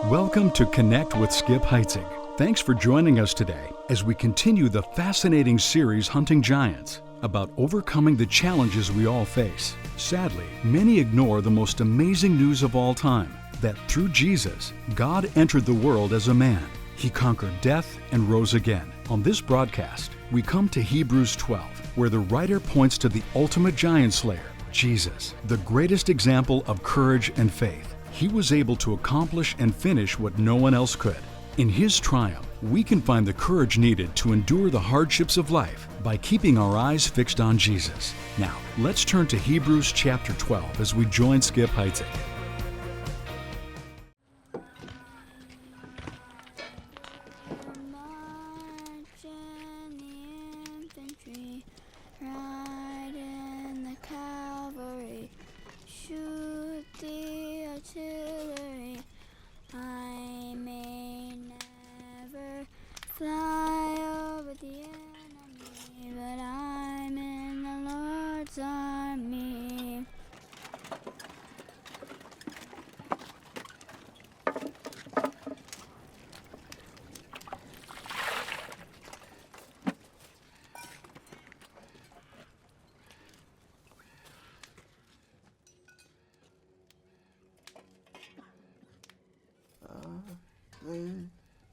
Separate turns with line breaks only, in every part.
Welcome to Connect with Skip Heitzig. Thanks for joining us today as we continue the fascinating series Hunting Giants about overcoming the challenges we all face. Sadly, many ignore the most amazing news of all time, that through Jesus, God entered the world as a man. He conquered death and rose again. On this broadcast, we come to Hebrews 12, where the writer points to the ultimate giant slayer, Jesus, the greatest example of courage and faith. He was able to accomplish and finish what no one else could. In his triumph, we can find the courage needed to endure the hardships of life by keeping our eyes fixed on Jesus. Now, let's turn to Hebrews chapter 12 as we join Skip Heitzig.
I may never fly over the enemy, but I'm in the Lord's army.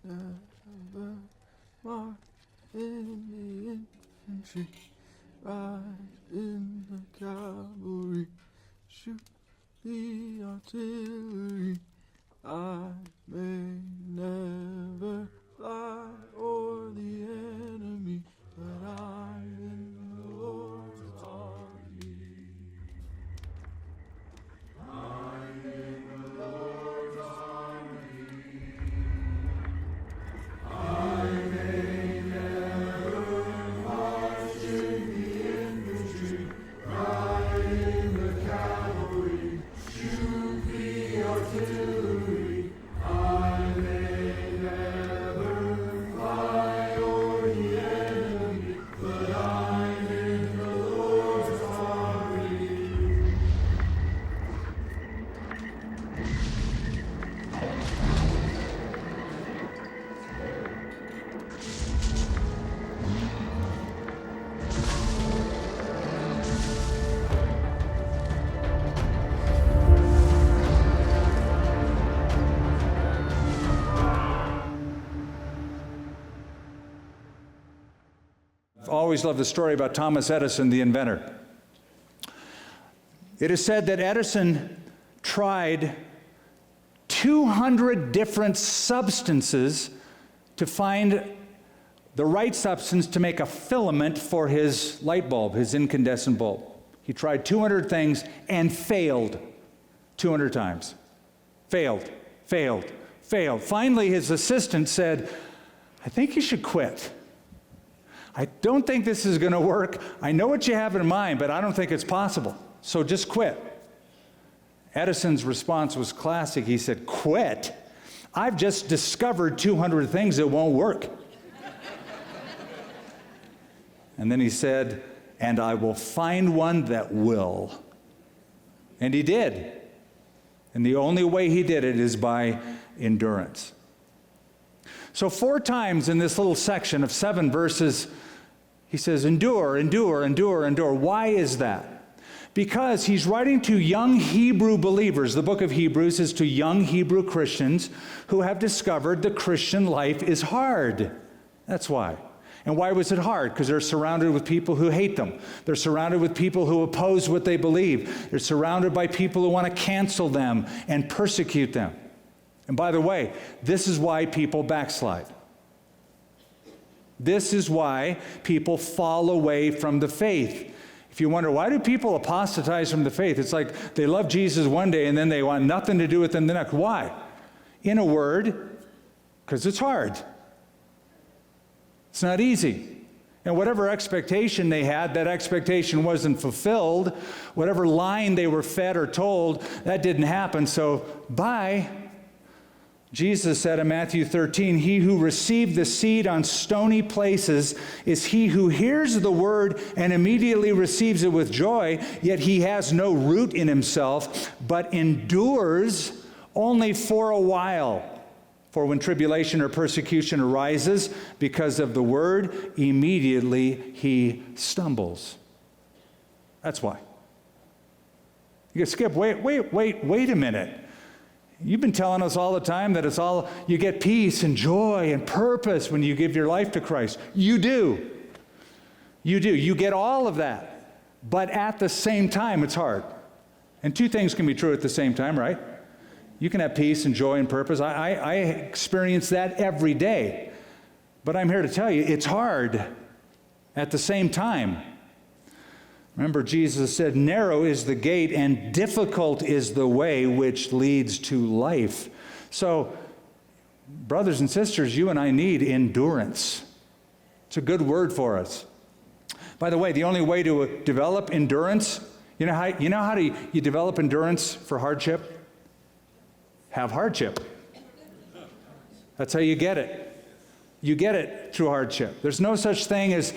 Never march in the infantry, ride in the cavalry, shoot the artillery. I may never fly o'er the enemy, but I'm in the Lord's army. I'm in the Lord's army. I may never march in the infantry, ride in the cavalry, shoot the artillery. I may never fly o'er the enemy, but I'm in the Lord's army.
I've always loved the story about Thomas Edison, the inventor. It is said that Edison tried 200 different substances to find the right substance to make a filament for his light bulb, his incandescent bulb. He tried 200 things and failed 200 times. Failed. Finally, his assistant said, "I think you should quit. I don't think this is going to work. I know what you have in mind, but I don't think it's possible. So just quit." Edison's response was classic. He said, "Quit? I've just discovered 200 things that won't work." And then he said, "And I will find one that will." And he did. And the only way he did it is by endurance. So 4 times in this little section of 7 verses, he says, endure, endure, endure, endure. Why is that? Because he's writing to young Hebrew believers. The book of Hebrews is to young Hebrew Christians who have discovered the Christian life is hard. That's why. And why was it hard? Because they're surrounded with people who hate them. They're surrounded with people who oppose what they believe. They're surrounded by people who want to cancel them and persecute them. And by the way, this is why people backslide. This is why people fall away from the faith. If you wonder, why do people apostatize from the faith? It's like they love Jesus one day and then they want nothing to do with him the next. Why? In a word, because it's hard. It's not easy. And whatever expectation they had, that expectation wasn't fulfilled. Whatever line they were fed or told, that didn't happen. So, bye. Jesus said in Matthew 13, "He who received the seed on stony places is he who hears the word and immediately receives it with joy, yet he has no root in himself, but endures only for a while." For when tribulation or persecution arises because of the word, immediately he stumbles. That's why. You go, Skip, wait a minute. You've been telling us all the time that you get peace and joy and purpose when you give your life to Christ. You do. You do. You get all of that. But at the same time, it's hard. And two things can be true at the same time, right? You can have peace and joy and purpose. I experience that every day. But I'm here to tell you, it's hard at the same time. Remember, Jesus said, narrow is the gate and difficult is the way which leads to life. So, brothers and sisters, you and I need endurance. It's a good word for us. By the way, the only way to develop endurance, you know how do you develop endurance for hardship? Have hardship. That's how you get it. You get it through hardship. There's no such thing as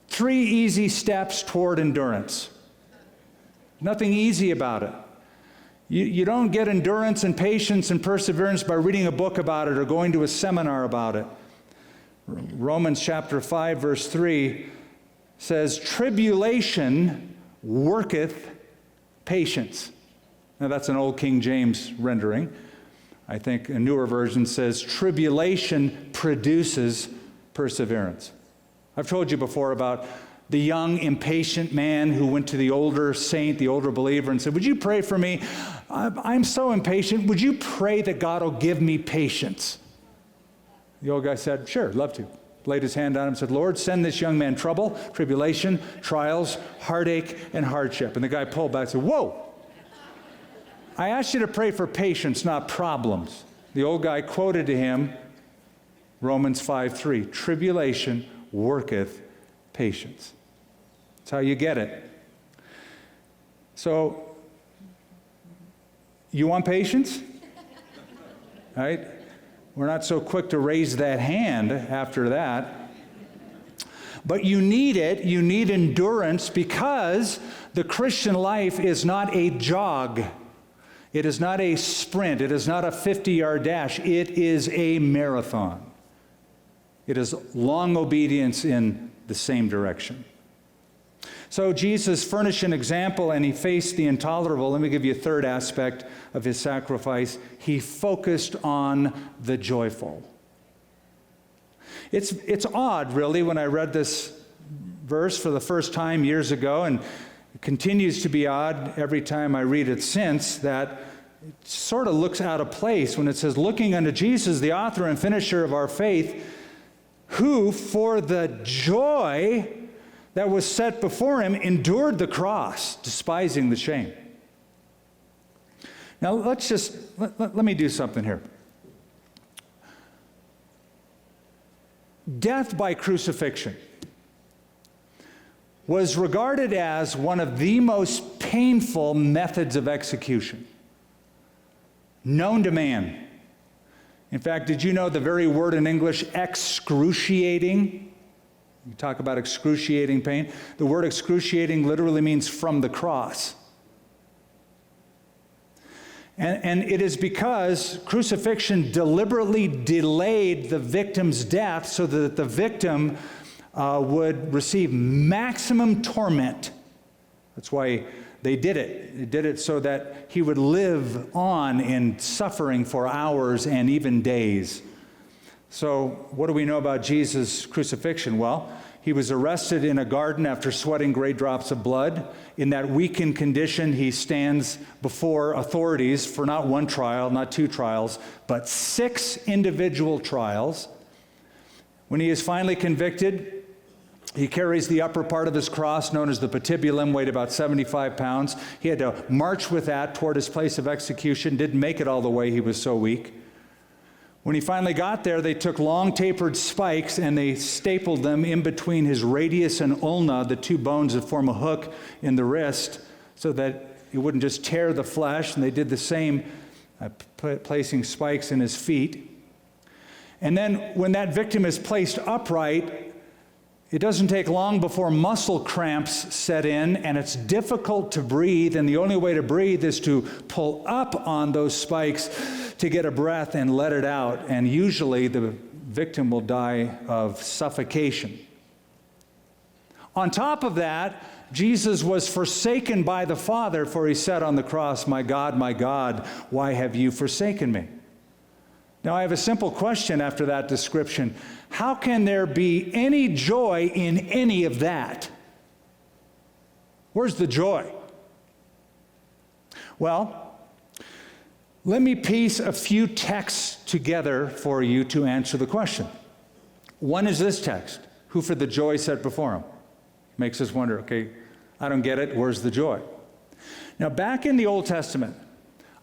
3 easy steps toward endurance. Nothing easy about it. You don't get endurance and patience and perseverance by reading a book about it or going to a seminar about it. Romans chapter 5, verse 3 says, tribulation worketh patience. Now that's an old King James rendering. I think a newer version says, tribulation produces perseverance. I've told you before about the young, impatient man who went to the older saint, the older believer, and said, would you pray for me? I'm so impatient. Would you pray that God will give me patience? The old guy said, sure, love to. Laid his hand on him and said, Lord, send this young man trouble, tribulation, trials, heartache, and hardship. And the guy pulled back and said, whoa. I asked you to pray for patience, not problems. The old guy quoted to him Romans 5:3, tribulation worketh patience. That's how you get it. So, you want patience? Right? We're not so quick to raise that hand after that. But you need it. You need endurance because the Christian life is not a jog. It is not a sprint. It is not a 50-yard dash. It is a marathon. It is long obedience in the same direction. So Jesus furnished an example and he faced the intolerable. Let me give you a third aspect of his sacrifice. He focused on the joyful. It's odd, really, when I read this verse for the first time years ago, and it continues to be odd every time I read it since, that it sort of looks out of place when it says, looking unto Jesus, the author and finisher of our faith, who for the joy that was set before him endured the cross, despising the shame. Now let me do something here. Death by crucifixion was regarded as one of the most painful methods of execution known to man. In fact, did you know the very word in English, excruciating? You talk about excruciating pain. The word excruciating literally means from the cross. And it is because crucifixion deliberately delayed the victim's death so that the victim would receive maximum torment. That's why they did it. They did it so that he would live on in suffering for hours and even days. So what do we know about Jesus' crucifixion? Well, he was arrested in a garden after sweating great drops of blood. In that weakened condition, he stands before authorities for not one trial, not two trials, but 6 individual trials. When he is finally convicted, he carries the upper part of his cross, known as the patibulum, weighed about 75 pounds. He had to march with that toward his place of execution, didn't make it all the way, he was so weak. When he finally got there, they took long tapered spikes and they stapled them in between his radius and ulna, the 2 bones that form a hook in the wrist, so that it wouldn't just tear the flesh. And they did the same, placing spikes in his feet. And then when that victim is placed upright, It doesn't take long before muscle cramps set in, and it's difficult to breathe, and the only way to breathe is to pull up on those spikes to get a breath and let it out, and usually the victim will die of suffocation. On top of that, Jesus was forsaken by the Father, for he said on the cross, my God, why have you forsaken me?" Now, I have a simple question after that description. How can there be any joy in any of that? Where's the joy? Well, let me piece a few texts together for you to answer the question. One is this text, "Who for the joy set before him." Makes us wonder, okay, I don't get it, where's the joy? Now, back in the Old Testament,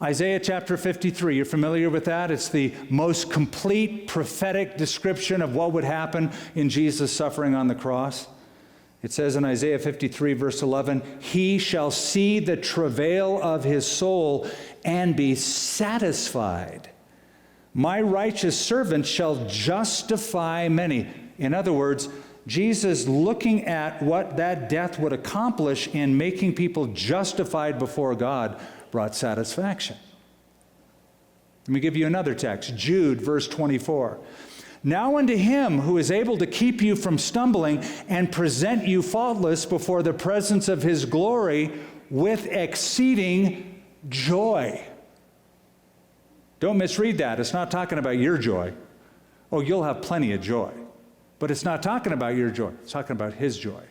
Isaiah chapter 53, you're familiar with that? It's the most complete prophetic description of what would happen in Jesus' suffering on the cross. It says in Isaiah 53, verse 11, "He shall see the travail of his soul and be satisfied. My righteous servant shall justify many." In other words, Jesus, looking at what that death would accomplish in making people justified before God, brought satisfaction. Let me give you another text, Jude, verse 24. "Now unto him who is able to keep you from stumbling and present you faultless before the presence of his glory with exceeding joy." Don't misread that. It's not talking about your joy. Oh, you'll have plenty of joy. But it's not talking about your joy. It's talking about his joy.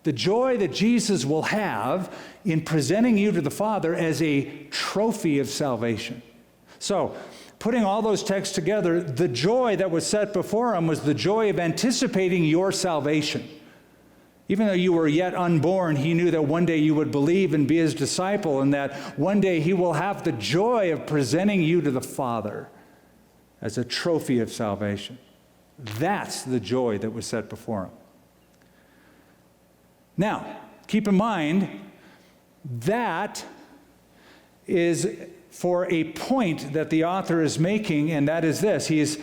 The joy that Jesus will have in presenting you to the Father as a trophy of salvation. So, putting all those texts together, the joy that was set before him was the joy of anticipating your salvation. Even though you were yet unborn, he knew that one day you would believe and be his disciple, and that one day he will have the joy of presenting you to the Father as a trophy of salvation. That's the joy that was set before him. Now, keep in mind, that is for a point that the author is making, and that is this. He's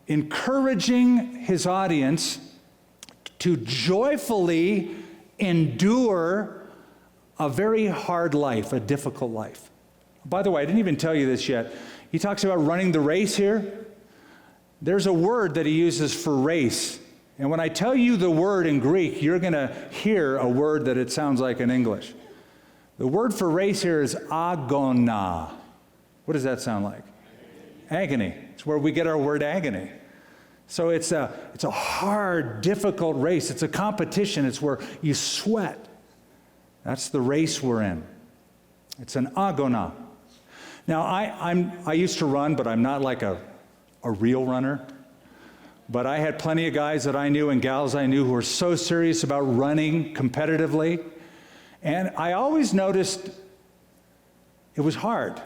encouraging his audience to joyfully endure a very hard life, a difficult life. By the way, I didn't even tell you this yet. He talks about running the race here. There's a word that he uses for race. And when I tell you the word in Greek, you're going to hear a word that it sounds like in English. The word for race here is agona. What does that sound like? Agony. It's where we get our word agony. So it's a hard, difficult race. It's a competition. It's where you sweat. That's the race we're in. It's an agona. Now, I used to run, but I'm not like a real runner. But I had plenty of guys that I knew and gals I knew who were so serious about running competitively. And I always noticed it was hard.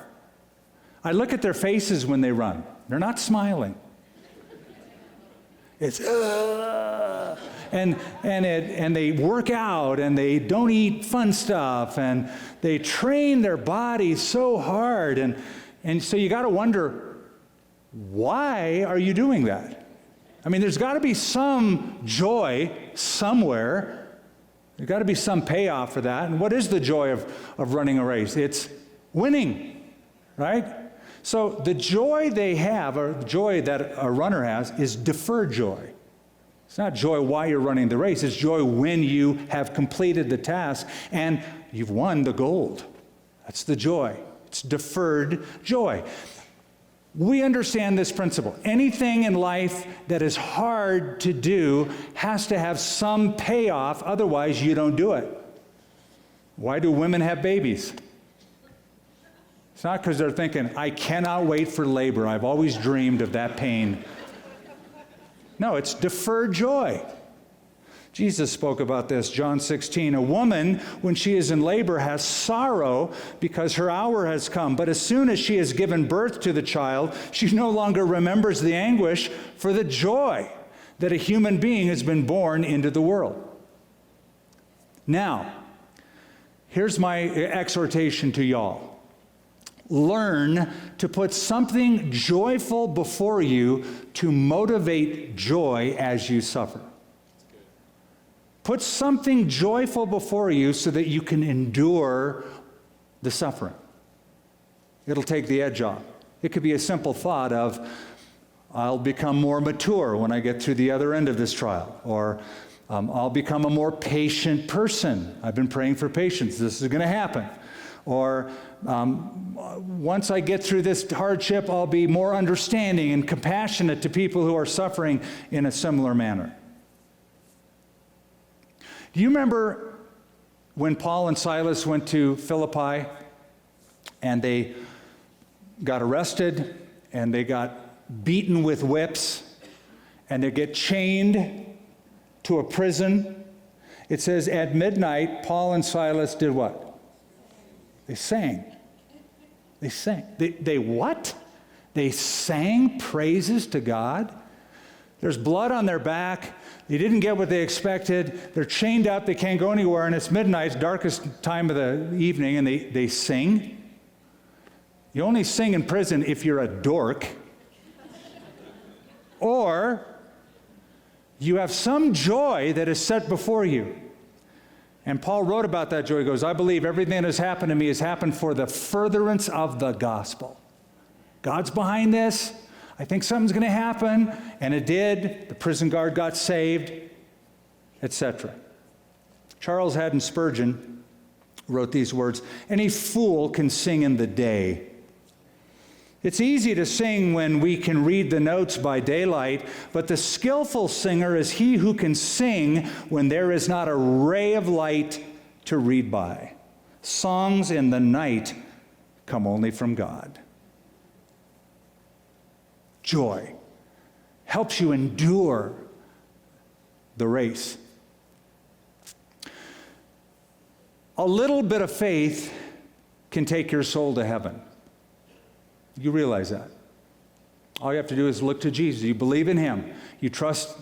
I look at their faces when they run. They're not smiling. It's, and they work out, and they don't eat fun stuff, and they train their body so hard. And so you got to wonder, why are you doing that? I mean, there's got to be some joy somewhere. There's got to be some payoff for that. And what is the joy of running a race? It's winning, right? So the joy they have, or the joy that a runner has, is deferred joy. It's not joy while you're running the race. It's joy when you have completed the task and you've won the gold. That's the joy. It's deferred joy. We understand this principle. Anything in life that is hard to do has to have some payoff, otherwise you don't do it. Why do women have babies? It's not because they're thinking, I cannot wait for labor. I've always dreamed of that pain. No, it's deferred joy. Jesus spoke about this, John 16. A woman, when she is in labor, has sorrow because her hour has come. But as soon as she has given birth to the child, she no longer remembers the anguish for the joy that a human being has been born into the world. Now, here's my exhortation to y'all. Learn to put something joyful before you to motivate joy as you suffer. Put something joyful before you so that you can endure the suffering. It'll take the edge off. It could be a simple thought of, I'll become more mature when I get to the other end of this trial, or I'll become a more patient person. I've been praying for patience. This is going to happen. Or once I get through this hardship, I'll be more understanding and compassionate to people who are suffering in a similar manner. Do you remember when Paul and Silas went to Philippi and they got arrested and they got beaten with whips and they get chained to a prison? It says at midnight, Paul and Silas did what? They sang. They sang. They what? They sang praises to God. There's blood on their back. They didn't get what they expected. They're chained up. They can't go anywhere. And it's midnight, it's darkest time of the evening, and they sing. You only sing in prison if you're a dork. Or you have some joy that is set before you. And Paul wrote about that joy. He goes, I believe everything that has happened to me has happened for the furtherance of the gospel. God's behind this. I think something's going to happen. And it did. The prison guard got saved, etc. Charles Haddon Spurgeon wrote these words, any fool can sing in the day. It's easy to sing when we can read the notes by daylight, but the skillful singer is he who can sing when there is not a ray of light to read by. Songs in the night come only from God. Joy helps you endure the race. A little bit of faith can take your soul to heaven. You realize that. All you have to do is look to Jesus. You believe in him. You trust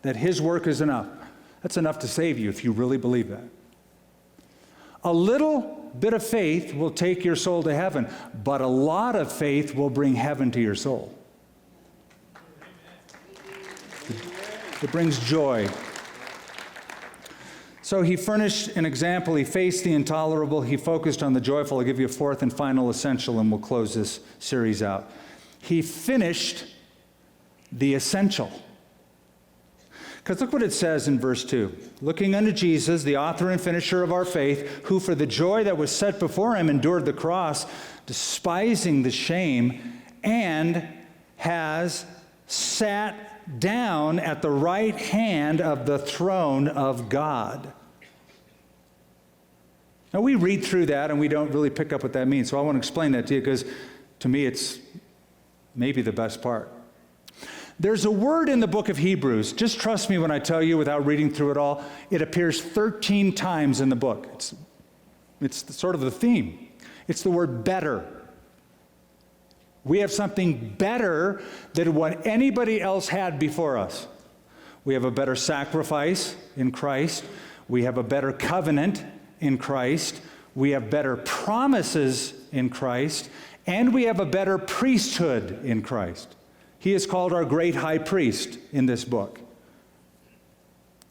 that his work is enough. That's enough to save you if you really believe that. A little bit of faith will take your soul to heaven, but a lot of faith will bring heaven to your soul. It brings joy. So he furnished an example. He faced the intolerable. He focused on the joyful. I'll give you a fourth and final essential, and we'll close this series out. He finished the essential. Because look what it says in verse 2. Looking unto Jesus, the author and finisher of our faith, who for the joy that was set before him endured the cross, despising the shame, and has sat down at the right hand of the throne of God. Now, we read through that and we don't really pick up what that means. So I want to explain that to you because to me it's maybe the best part. There's a word in the book of Hebrews. Just trust me when I tell you without reading through it all. It appears 13 times in the book. It's sort of the theme. It's the word better. We have something better than what anybody else had before us. We have a better sacrifice in Christ. We have a better covenant in Christ. We have better promises in Christ. And we have a better priesthood in Christ. He is called our great high priest in this book.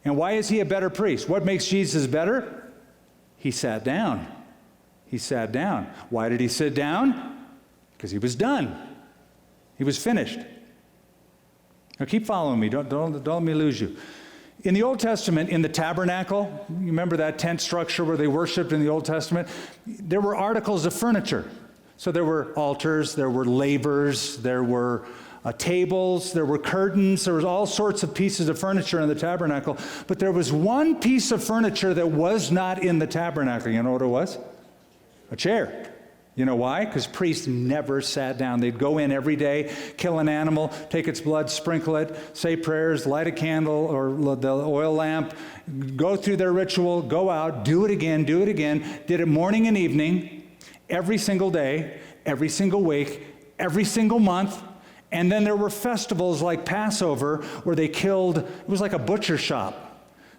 And why is he a better priest? What makes Jesus better? He sat down. He sat down. Why did he sit down? Because he was done. He was finished. Now keep following me. Don't let me lose you. In the Old Testament, in the tabernacle, you remember that tent structure where they worshiped in the Old Testament? There were articles of furniture. So there were altars, there were lavers, there were tables, there were curtains, there was all sorts of pieces of furniture in the tabernacle. But there was one piece of furniture that was not in the tabernacle. You know what it was? A chair. You know why? Because priests never sat down. They'd go in every day, kill an animal, take its blood, sprinkle it, say prayers, light a candle or the oil lamp, go through their ritual, go out, do it again, did it morning and evening, every single day, every single week, every single month. And then there were festivals like Passover where they killed, it was like a butcher shop.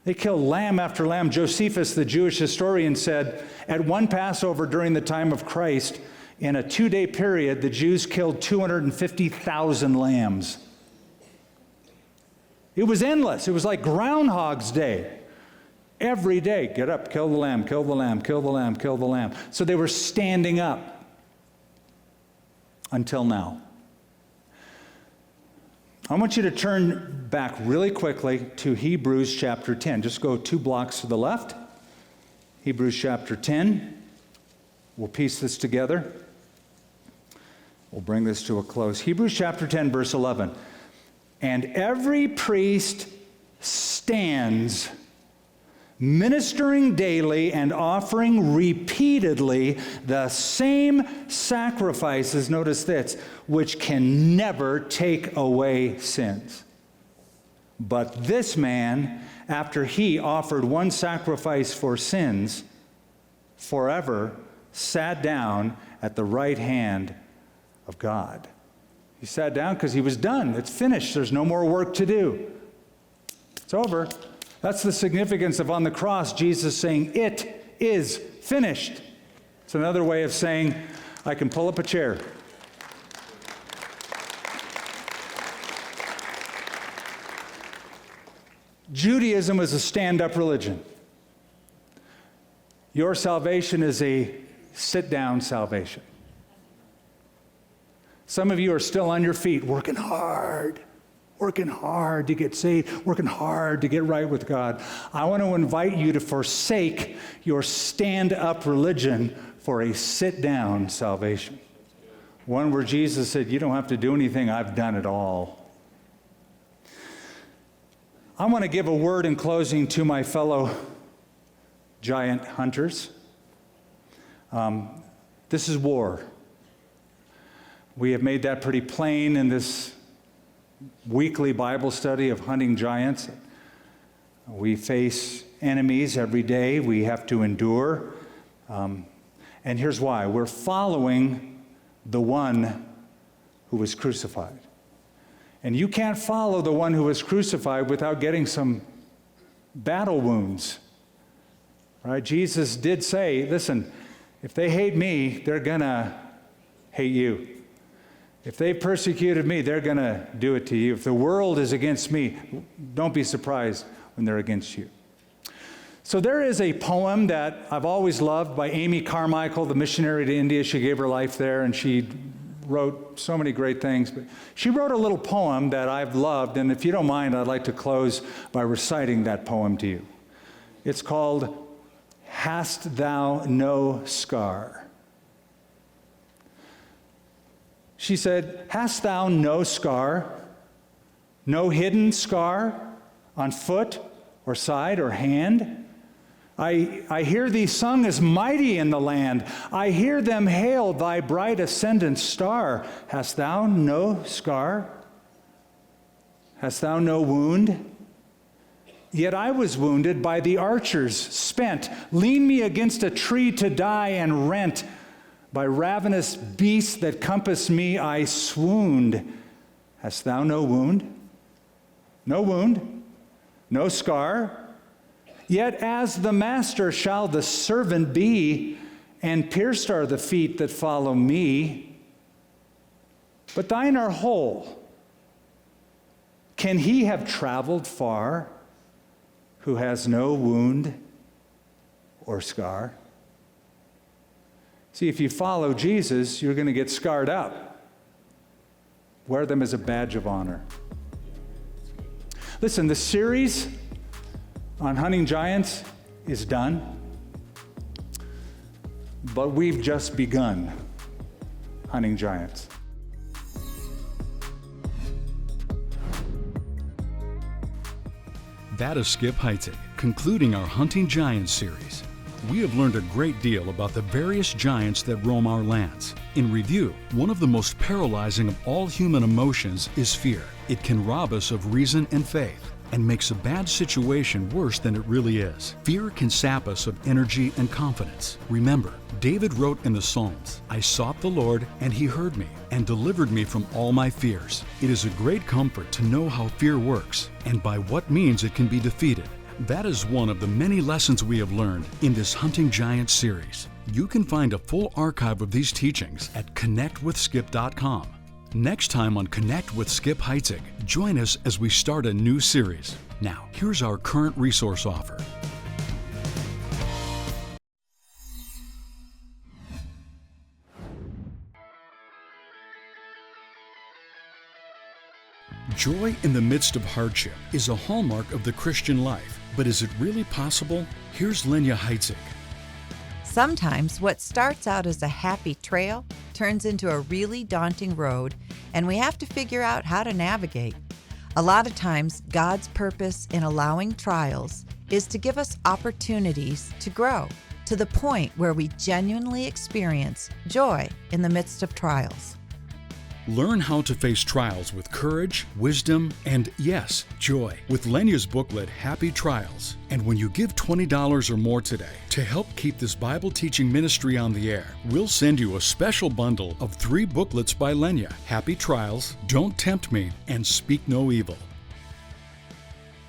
They killed lamb after lamb. Josephus, the Jewish historian, said, at one Passover during the time of Christ, In a 2-day period, the Jews killed 250,000 lambs. It was endless. It was like Groundhog's Day. Every day, get up, kill the lamb, kill the lamb, kill the lamb, kill the lamb. So they were standing up until now. I want you to turn back really quickly to Hebrews chapter 10. Just go 2 blocks to the left. Hebrews chapter 10. We'll piece this together. We'll bring this to a close. Hebrews chapter 10, verse 11. And every priest stands ministering daily and offering repeatedly the same sacrifices, notice this, which can never take away sins. But this man, after he offered one sacrifice for sins, forever sat down at the right hand of God. He sat down because he was done. It's finished. There's no more work to do. It's over. That's the significance of on the cross, Jesus saying, "It is finished." It's another way of saying, I can pull up a chair. Judaism is a stand-up religion. Your salvation is a sit-down salvation. Some of you are still on your feet, working hard to get saved, working hard to get right with God. I want to invite you to forsake your stand-up religion for a sit-down salvation. One where Jesus said, you don't have to do anything, I've done it all. I want to give a word in closing to my fellow giant hunters. This is war. We have made that pretty plain in this weekly Bible study of hunting giants. We face enemies every day. We have to endure. And here's why. We're following the one who was crucified. And you can't follow the one who was crucified without getting some battle wounds. Right? Jesus did say, listen, if they hate me, they're going to hate you. If they persecuted me, they're going to do it to you. If the world is against me, don't be surprised when they're against you. So there is a poem that I've always loved by Amy Carmichael, the missionary to India. She gave her life there, and she wrote so many great things. But she wrote a little poem that I've loved, and if you don't mind, I'd like to close by reciting that poem to you. It's called, Hast Thou No Scar? She said, hast thou no scar, no hidden scar on foot or side or hand? I hear thee sung as mighty in the land. I hear them hail thy bright ascendant star. Hast thou no scar? Hast thou no wound? Yet I was wounded by the archers, spent. Lean me against a tree to die and rent. By ravenous beasts that compass me, I swooned. Hast thou no wound? No wound, no scar. Yet as the master shall the servant be, and pierced are the feet that follow me. But thine are whole. Can he have traveled far who has no wound or scar? See, if you follow Jesus, you're going to get scarred up. Wear them as a badge of honor. Listen, the series on hunting giants is done, but we've just begun hunting giants.
That is Skip Heitzig, concluding our Hunting Giants series. We have learned a great deal about the various giants that roam our lands. In review, one of the most paralyzing of all human emotions is fear. It can rob us of reason and faith, and makes a bad situation worse than it really is. Fear can sap us of energy and confidence. Remember, David wrote in the Psalms, I sought the Lord, and he heard me, and delivered me from all my fears. It is a great comfort to know how fear works, and by what means it can be defeated. That is one of the many lessons we have learned in this Hunting Giants series. You can find a full archive of these teachings at connectwithskip.com. Next time on Connect with Skip Heitzig, join us as we start a new series. Now, here's our current resource offer. Joy in the midst of hardship is a hallmark of the Christian life, but is it really possible? Here's Heitzig.
Sometimes what starts out as a happy trail turns into a really daunting road, and we have to figure out how to navigate. A lot of times, God's purpose in allowing trials is to give us opportunities to grow to the point where we genuinely experience joy in the midst of trials.
Learn how to face trials with courage, wisdom, and yes, joy with Lenya's booklet, Happy Trials. And when you give $20 or more today to help keep this Bible teaching ministry on the air, we'll send you a special bundle of 3 booklets by Lenya: Happy Trials, Don't Tempt Me, and Speak No Evil.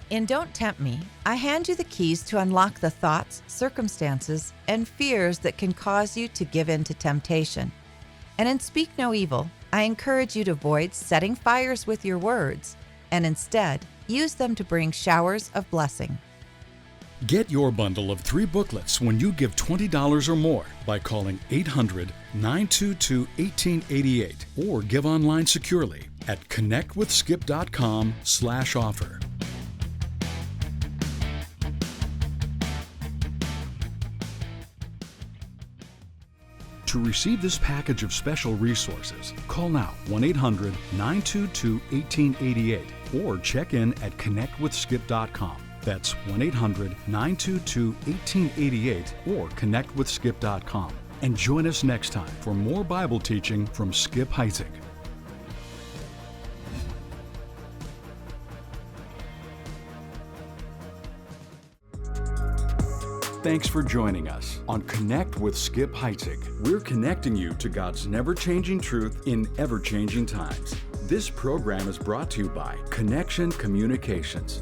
In Don't Tempt Me, I hand you the keys to unlock the thoughts, circumstances, and fears that can cause you to give in to temptation. And in Speak No Evil, I encourage you to avoid setting fires with your words and instead use them to bring showers of blessing.
Get your bundle of 3 booklets when you give $20 or more by calling 800-922-1888 or give online securely at connectwithskip.com/offer. To receive this package of special resources, call now 1-800-922-1888 or check in at connectwithskip.com. That's 1-800-922-1888 or connectwithskip.com. And join us next time for more Bible teaching from Skip Heitzig. Thanks for joining us on Connect with Skip Heitzig. We're connecting you to God's never-changing truth in ever-changing times. This program is brought to you by Connection Communications.